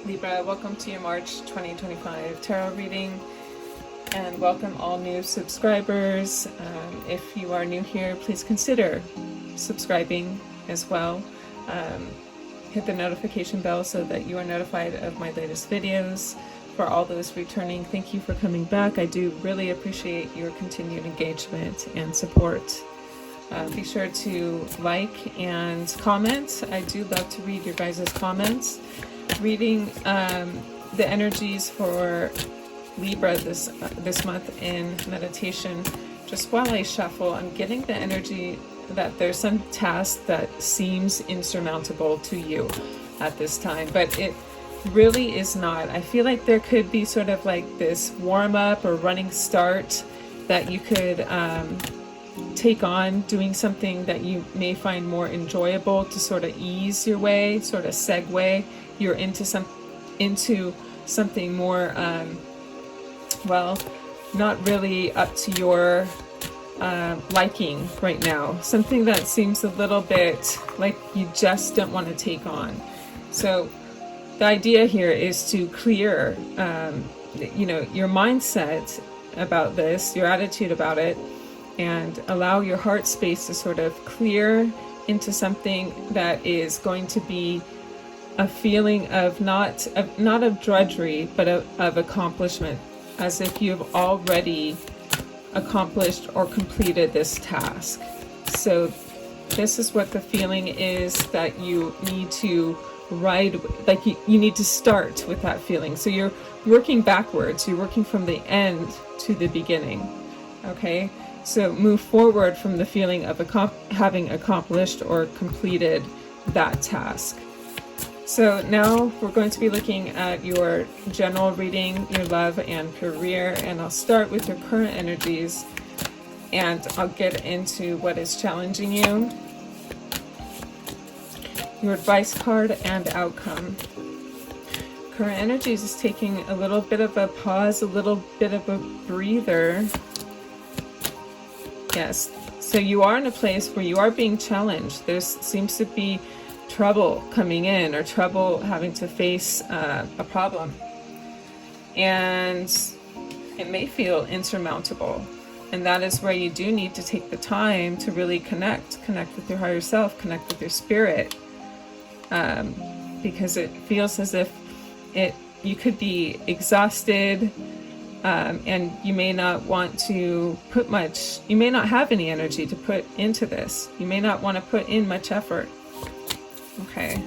Libra, welcome to your March 2025 tarot reading, and welcome all new subscribers. If you are new here, please consider subscribing as well. Hit the notification bell so that you are notified of my latest videos. For all those returning, thank you for coming back. I do really appreciate your continued engagement and support. Be sure to like and comment. I do love to read your guys' comments. Reading the energies for Libra this month in meditation. Just while I shuffle, I'm getting the energy that there's some task that seems insurmountable to you at this time, but it really is not. I feel like there could be sort of like this warm-up or running start that you could take on, doing something that you may find more enjoyable to sort of ease your way, sort of segue you're into something more well, not really up to your liking right now, something that seems a little bit like you just don't want to take on. So the idea here is to clear your mindset about this, your attitude about it, and allow your heart space to sort of clear into something that is going to be a feeling of not of drudgery, but of accomplishment, as if you've already accomplished or completed this task. So this is what the feeling is that you need to ride, like you need to start with that feeling. So you're working backwards, you're working from the end to the beginning. Okay, so move forward from the feeling of having accomplished or completed that task. So now we're going to be looking at your general reading, your love and career, and I'll start with your current energies, and I'll get into what is challenging you, your advice card, and outcome. Current energies is taking a little bit of a pause, a little bit of a breather. Yes, so you are in a place where you are being challenged. There seems to be trouble coming in, or trouble having to face a problem, and it may feel insurmountable, and that is where you do need to take the time to really connect with your higher self, connect with your spirit, because it feels as if you could be exhausted, and you may not want to put much, you may not have any energy to put into this, you may not want to put in much effort. Okay,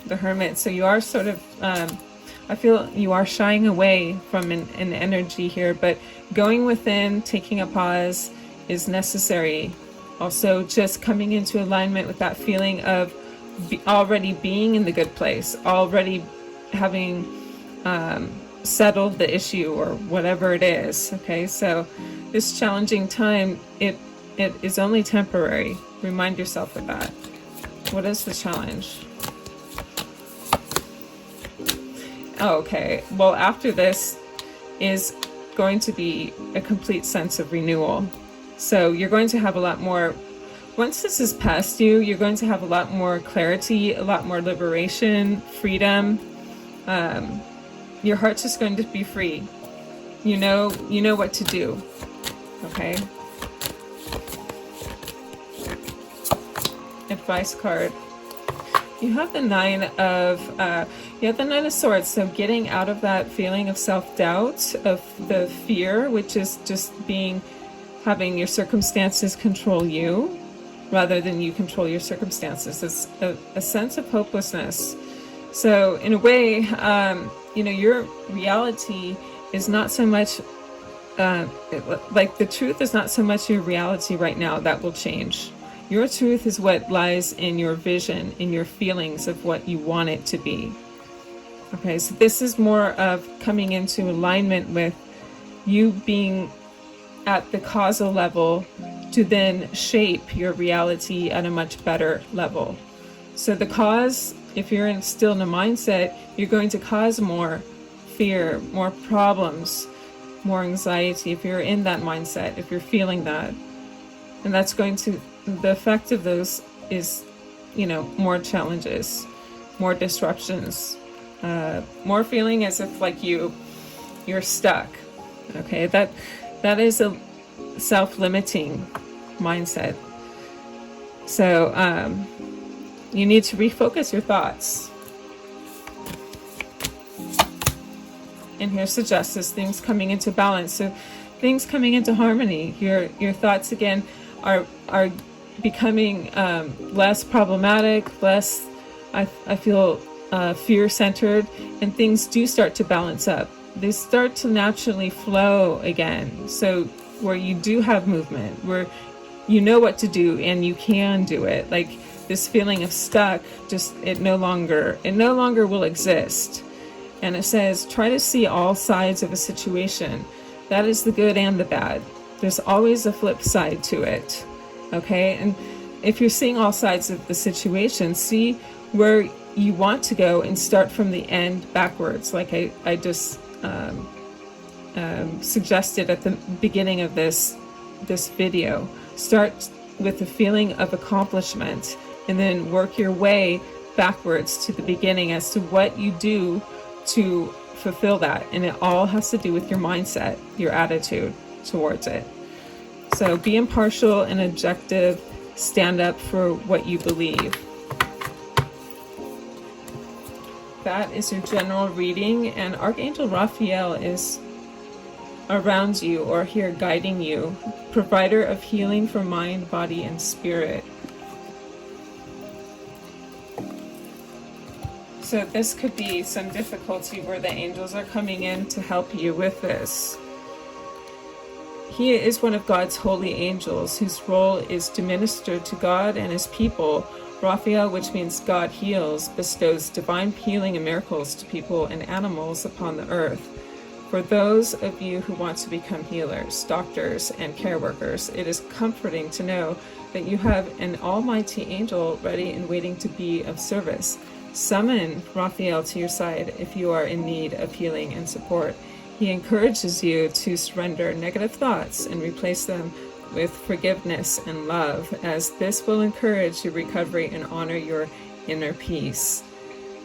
the Hermit. So you are sort of, I feel you are shying away from an energy here, but going within, taking a pause is necessary. Also, just coming into alignment with that feeling of already being in the good place, already having settled the issue or whatever it is. Okay, so this challenging time, it is only temporary. Remind yourself of that. What is the challenge? Oh, okay. Well, after this is going to be a complete sense of renewal. So you're going to have a lot more, once this is past you, you're going to have a lot more clarity, a lot more liberation, freedom. Your heart's just going to be free. You know what to do. Okay. Advice card. You have the Nine of Swords. So getting out of that feeling of self-doubt, of the fear, which is just having your circumstances control you rather than you control your circumstances. It's a sense of hopelessness. So in a way, your reality is not so much like the truth is not so much your reality right now. That will change. Your truth is what lies in your vision, in your feelings of what you want it to be. Okay, so this is more of coming into alignment with you being at the causal level to then shape your reality at a much better level. So the cause, if you're still in a mindset, you're going to cause more fear, more problems, more anxiety if you're in that mindset, if you're feeling that. And that's going to, the effect of those is, more challenges. more disruptions, more feeling as if like you're stuck. Okay, that is a self-limiting mindset. So you need to refocus your thoughts. And here's the justice, things coming into balance. So things coming into harmony. Your thoughts again are becoming less problematic, less I feel fear-centered, and things do start to balance up. They start to naturally flow again. So where you do have movement, where you know what to do and you can do it. Like this feeling of stuck, just it no longer will exist. And it says, try to see all sides of a situation. That is the good and the bad. There's always a flip side to it. Okay? And if you're seeing all sides of the situation, see where you want to go and start from the end backwards. Like I just suggested at the beginning of this video. Start with the feeling of accomplishment and then work your way backwards to the beginning as to what you do to fulfill that. And it all has to do with your mindset, your attitude towards it. So be impartial and objective, stand up for what you believe. That is your general reading, and Archangel Raphael is around you or here guiding you, provider of healing for mind, body, and spirit. So this could be some difficulty where the angels are coming in to help you with this. He is one of God's holy angels whose role is to minister to God and his people. Raphael, which means God heals, bestows divine healing and miracles to people and animals upon the earth. For those of you who want to become healers, doctors, and care workers, it is comforting to know that you have an almighty angel ready and waiting to be of service. Summon Raphael to your side if you are in need of healing and support. He encourages you to surrender negative thoughts and replace them with forgiveness and love, as this will encourage your recovery and honor your inner peace.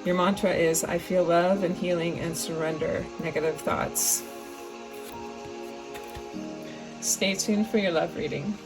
Your mantra is, I feel love and healing and surrender negative thoughts. Stay tuned for your love reading.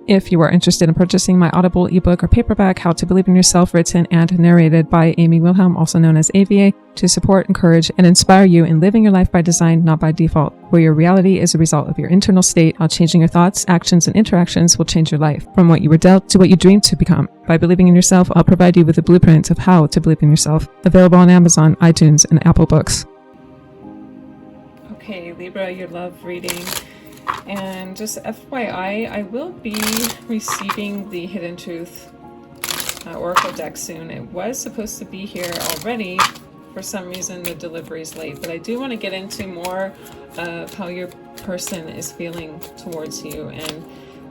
If you are interested in purchasing my Audible ebook or paperback, How to Believe in Yourself, written and narrated by Amy Wilhelm, also known as AVA, to support, encourage, and inspire you in living your life by design, not by default, where your reality is a result of your internal state, how changing your thoughts, actions, and interactions will change your life, from what you were dealt to what you dreamed to become. By believing in yourself, I'll provide you with a blueprint of how to believe in yourself, available on Amazon, iTunes, and Apple Books. Okay, Libra, your love reading. And just FYI, I will be receiving the Hidden Truth Oracle deck soon. It was supposed to be here already. For some reason, the delivery is late. But I do want to get into more of how your person is feeling towards you. And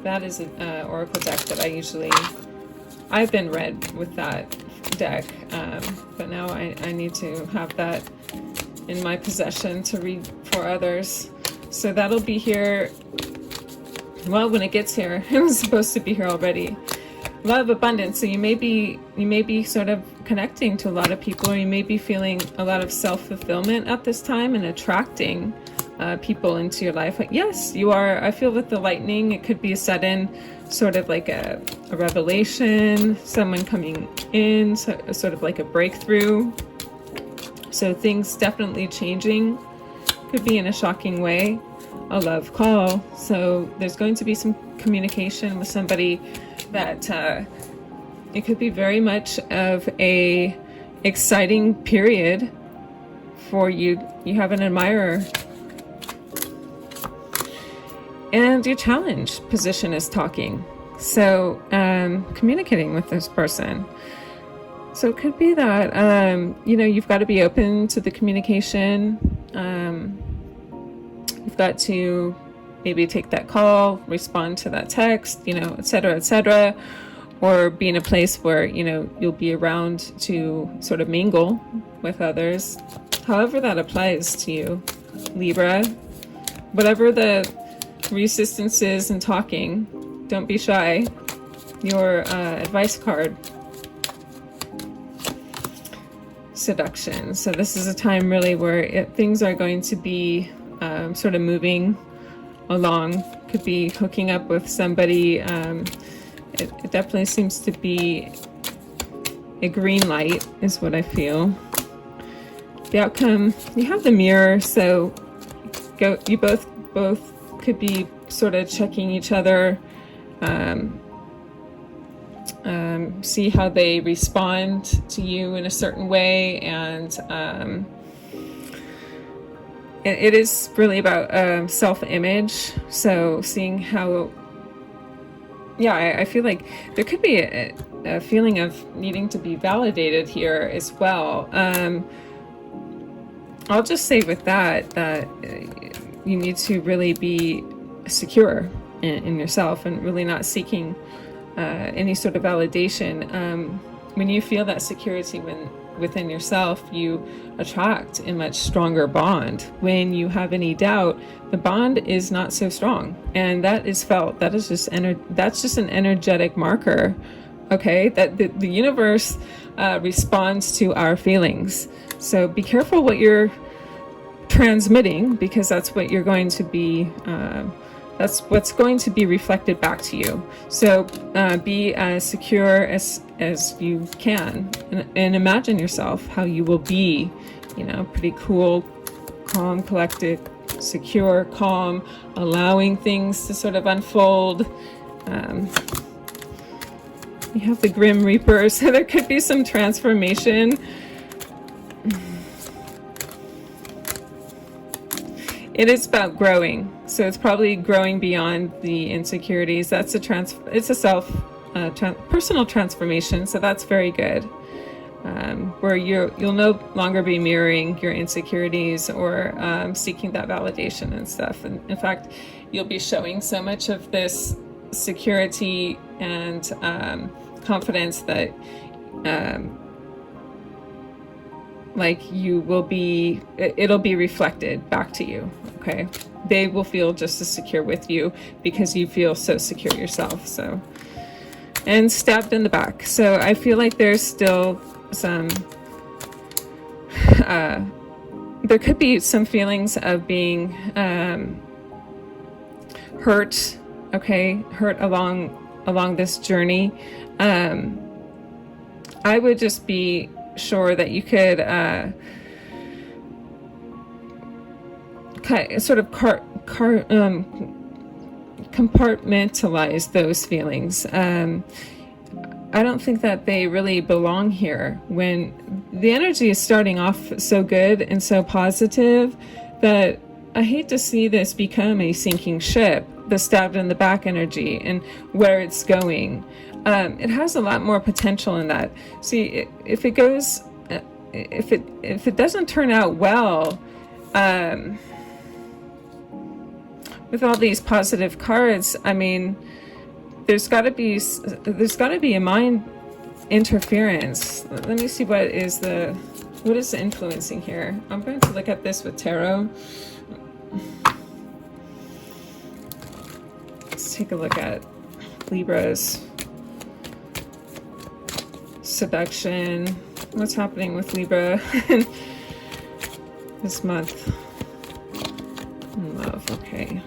that is an Oracle deck that I've been read with that deck. But now I need to have that in my possession to read for others. So that'll be here, well, when it gets here. It was supposed to be here already. Love, abundance. So you may be sort of connecting to a lot of people, or you may be feeling a lot of self-fulfillment at this time and attracting people into your life. Like, yes, you are. I feel with the lightning, it could be a sudden sort of like a revelation, someone coming in, sort of like a breakthrough. So things definitely changing. Could be in a shocking way, a love call. So there's going to be some communication with somebody that it could be very much of a exciting period for you. You have an admirer. And your challenge position is talking. So communicating with this person. So it could be that, you've got to be open to the communication. You've got to maybe take that call, respond to that text, et cetera, or be in a place where, you'll be around to sort of mingle with others. However that applies to you, Libra. Whatever the resistance is in talking, don't be shy. Your advice card seduction. So this is a time really where things are going to be sort of moving along. Could be hooking up with somebody. It definitely seems to be a green light is what I feel. The outcome, you have the mirror, so you both could be sort of checking each other, see how they respond to you in a certain way, and it is really about self-image. So seeing how, I feel like there could be a feeling of needing to be validated here as well. I'll just say with that you need to really be secure in yourself and really not seeking any sort of validation. When you feel that security within yourself, you attract a much stronger bond. When you have any doubt, the bond is not so strong, and that is felt. That is just that's just an energetic marker. Okay, that the universe responds to our feelings. So be careful what you're transmitting, because that's what you're going to be. That's what's going to be reflected back to you. So be as secure as you can, and imagine yourself how you will be. Pretty cool, calm, collected, secure, calm, allowing things to sort of unfold. You have the Grim Reaper, so there could be some transformation. It is about growing, so it's probably growing beyond the insecurities. That's it's a self personal transformation, so that's very good. Where you'll no longer be mirroring your insecurities or seeking that validation and stuff. And in fact, you'll be showing so much of this security and confidence that it'll be reflected back to you. Okay, they will feel just as secure with you because you feel so secure yourself. So, and stabbed in the back. So I feel like there's still some there could be some feelings of being hurt. Okay, hurt along this journey. I would just be sure that you could sort of compartmentalize those feelings. I don't think that they really belong here when the energy is starting off so good and so positive that I hate to see this become a sinking ship, the stabbed in the back energy and where it's going. It has a lot more potential in that. See, if it doesn't turn out well, with all these positive cards, I mean, there's got to be a mind interference. Let me see what is influencing here. I'm going to look at this with tarot. Let's take a look at Libra's seduction. What's happening with Libra this month? Love, okay.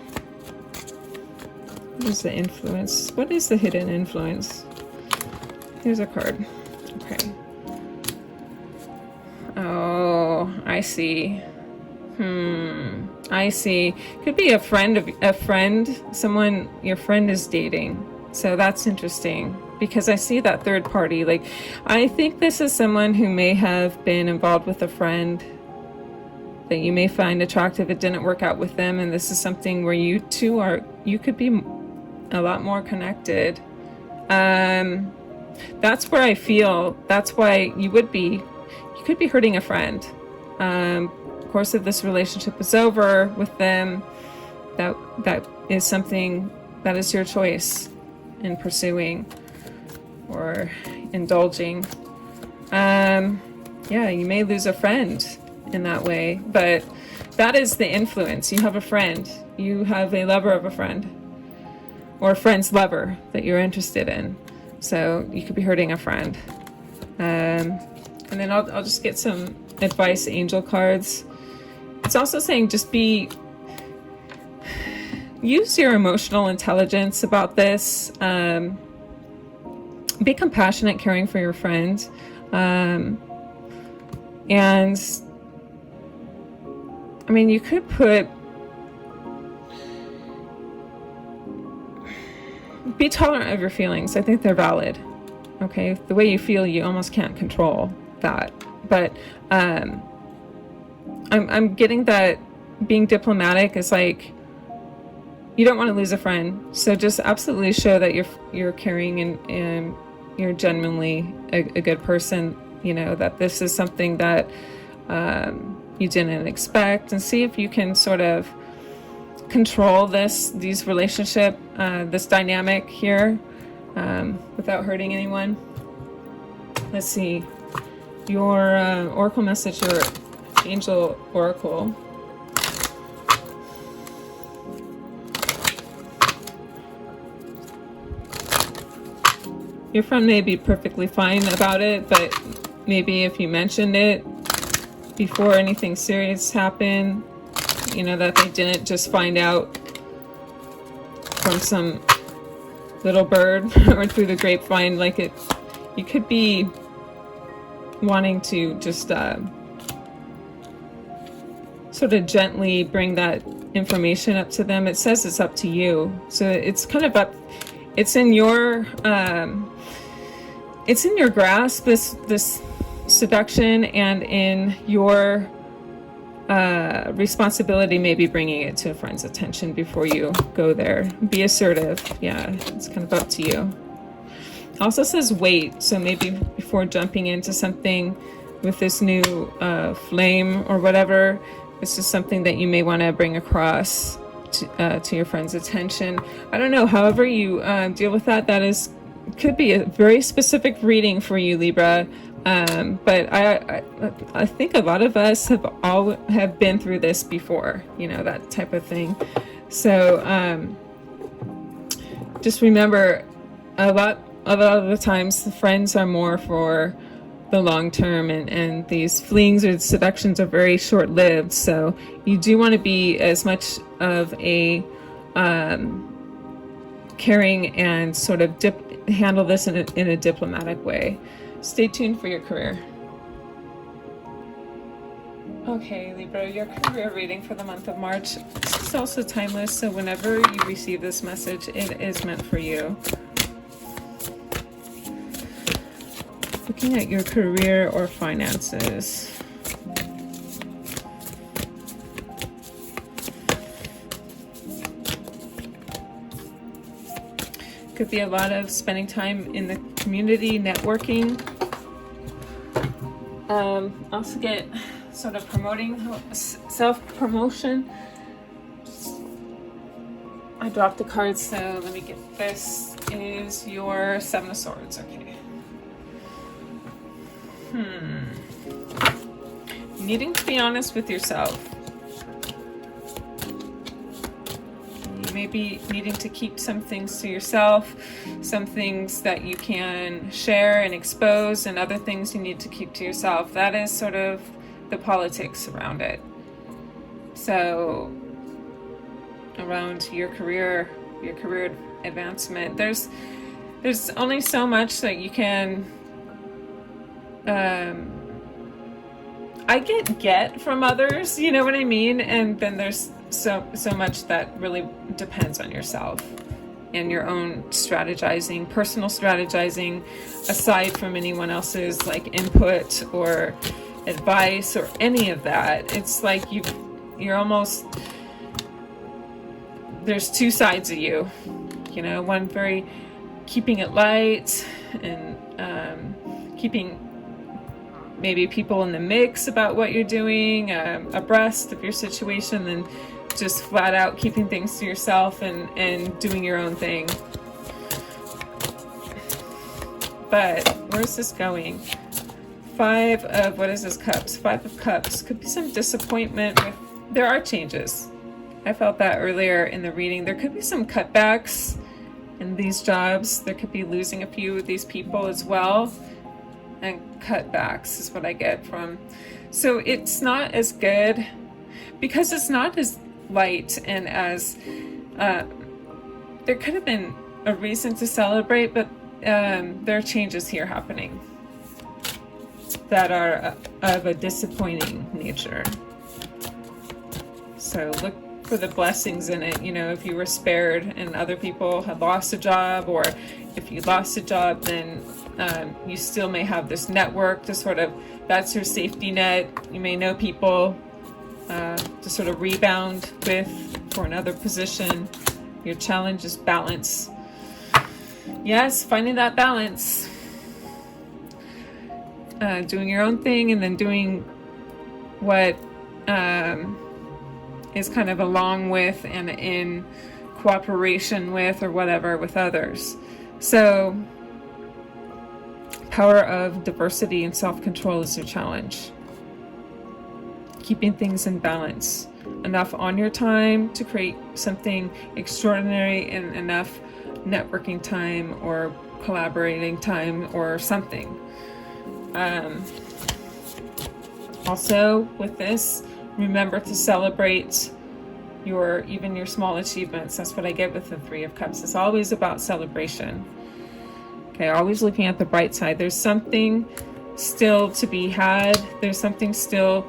What is the influence? What is the hidden influence? Here's a card. Okay. Oh, I see. I see. Could be a friend, someone your friend is dating. So that's interesting because I see that third party. Like, I think this is someone who may have been involved with a friend that you may find attractive. It didn't work out with them, and this is something where you could be a lot more connected. That's where I feel that's why you could be hurting a friend. Of course, if this relationship is over with them, that is something that is your choice in pursuing or indulging. You may lose a friend in that way, but that is the influence. You have a friend, you have a lover of a friend, or a friend's lover that you're interested in. So you could be hurting a friend. And then I'll just get some advice angel cards. It's also saying just use your emotional intelligence about this. Be compassionate, caring for your friend. And I mean, you could put, be tolerant of your feelings. I think they're valid. Okay, the way you feel, you almost can't control that. But I'm getting that being diplomatic is like, you don't want to lose a friend, so just absolutely show that you're caring and you're genuinely a good person. You know, that this is something that you didn't expect, and see if you can sort of control this dynamic here without hurting anyone. Let's see your oracle message, your angel oracle. Your friend may be perfectly fine about it, but maybe if you mentioned it before anything serious happened, you know, that they didn't just find out from some little bird or through the grapevine, like you could be wanting to just sort of gently bring that information up to them. It says it's up to you, so it's kind of up. It's in your grasp, this seduction, and in your responsibility, maybe bringing it to a friend's attention before you go there. Be assertive. Yeah, it's kind of up to you. It also says wait, so maybe before jumping into something with this new flame or whatever, this is something that you may want to bring across to your friend's attention. I don't know, however you deal with that, could be a very specific reading for you, Libra. But I think a lot of us have been through this before, you know, that type of thing. So just remember, a lot of the times the friends are more for the long term, and these flings or seductions are very short-lived. So you do want to be as much of a caring and sort of handle this in a diplomatic way. Stay tuned for your career. Okay, Libra, your career reading for the month of March. This is also timeless, so whenever you receive this message, it is meant for you. Looking at your career or finances. Could be a lot of spending time in the community, networking. Also get sort of promoting, self-promotion. I dropped the cards, so let me get this. Is your Seven of Swords, okay. Needing to be honest with yourself. You may be needing to keep some things to yourself, some things that you can share and expose, and other things you need to keep to yourself. That is sort of the politics around it. So around your career advancement, there's only so much that you can I get from others, you know what I mean? And then there's so much that really depends on yourself and your own strategizing, personal strategizing, aside from anyone else's like input or advice or any of that. It's like you're almost, there's two sides of you, you know, one very keeping it light and keeping maybe people in the mix about what you're doing, abreast of your situation, and just flat out keeping things to yourself and doing your own thing. But where's this going? Five of, what is this, Cups? Five of Cups. Could be some disappointment with, there are changes. I felt that earlier in the reading. There could be some cutbacks in these jobs. There could be losing a few of these people as well. and cutbacks is what I get from. So it's not as good because it's not as light and as there could have been a reason to celebrate, but there are changes here happening that are of a disappointing nature. So look for the blessings in it. You know, if you were spared and other people had lost a job, or if you lost a job, then you still may have this network to sort of, that's your safety net. You may know people to sort of rebound with for another position. Your challenge is balance. Yes, finding that balance. Doing your own thing and then doing what is kind of along with and in cooperation with or whatever with others. So power of diversity and self-control is your challenge. Keeping things in balance. Enough on your time to create something extraordinary and enough networking time or collaborating time or something. Also with this, remember to celebrate even your small achievements. That's what I get with the Three of Cups. It's always about celebration. Okay, always looking at the bright side. There's something still to be had. There's something still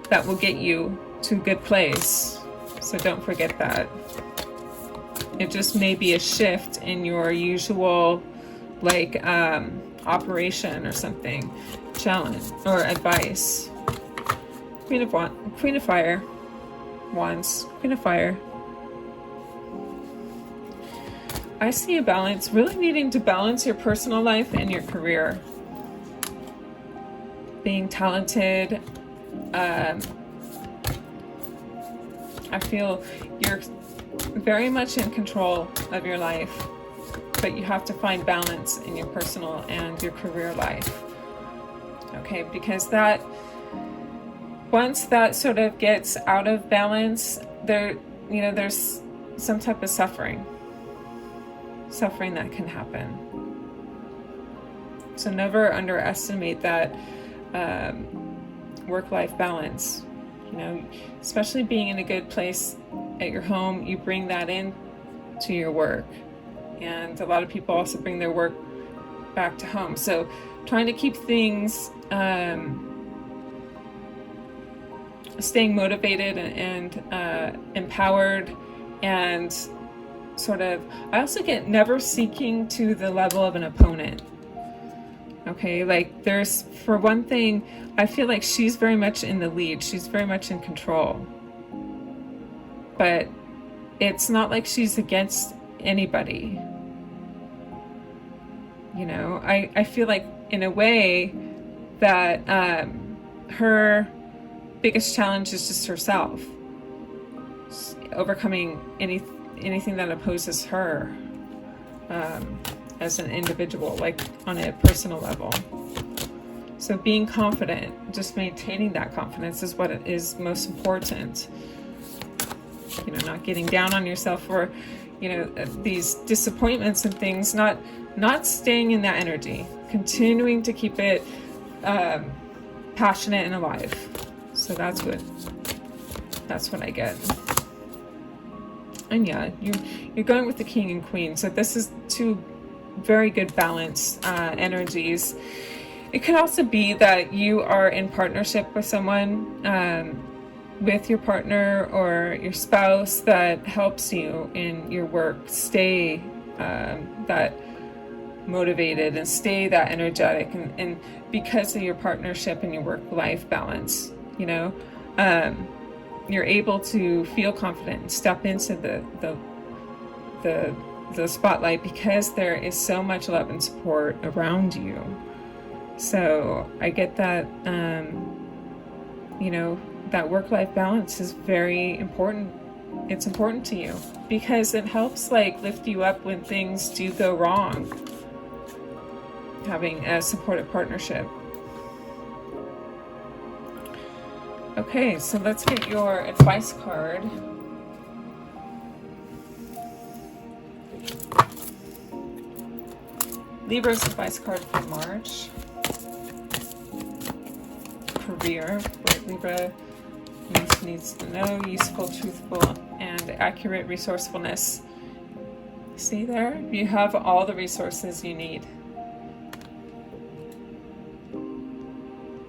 that will get you to a good place. So don't forget that. It just may be a shift in your usual operation or something, challenge or advice. Queen of Fire, Wands, Queen of Fire. I see a balance, really needing to balance your personal life and your career. Being talented. I feel you're very much in control of your life, but you have to find balance in your personal and your career life. Okay, because once that sort of gets out of balance, there's some type of suffering that can happen. So never underestimate that work-life balance. You know, especially being in a good place at your home, you bring that in to your work. And a lot of people also bring their work back to home. So trying to keep things staying motivated and empowered, and sort of, I also get never seeking to the level of an opponent. Okay, like there's, for one thing, I feel like she's very much in the lead. She's very much in control. But it's not like she's against anybody. You know, I feel like in a way that her biggest challenge is just herself. Overcoming anything that opposes her. As an individual, like on a personal level. So being confident, just maintaining that confidence is what is most important. You know, not getting down on yourself for, these disappointments and things, not staying in that energy, continuing to keep it passionate and alive. So that's what I get. And yeah, you're going with the King and Queen. So this is two very good balanced energies. It could also be that you are in partnership with someone, with your partner or your spouse, that helps you in your work stay that motivated and stay that energetic, and because of your partnership and your work-life balance, you're able to feel confident and step into the spotlight because there is so much love and support around you. So I get that, that work-life balance is very important. It's important to you because it helps lift you up when things do go wrong. Having a supportive partnership. Okay, so let's get your advice card. Libra's advice card for March. career, where Libra youth needs to know, useful, truthful, and accurate resourcefulness. See there? You have all the resources you need.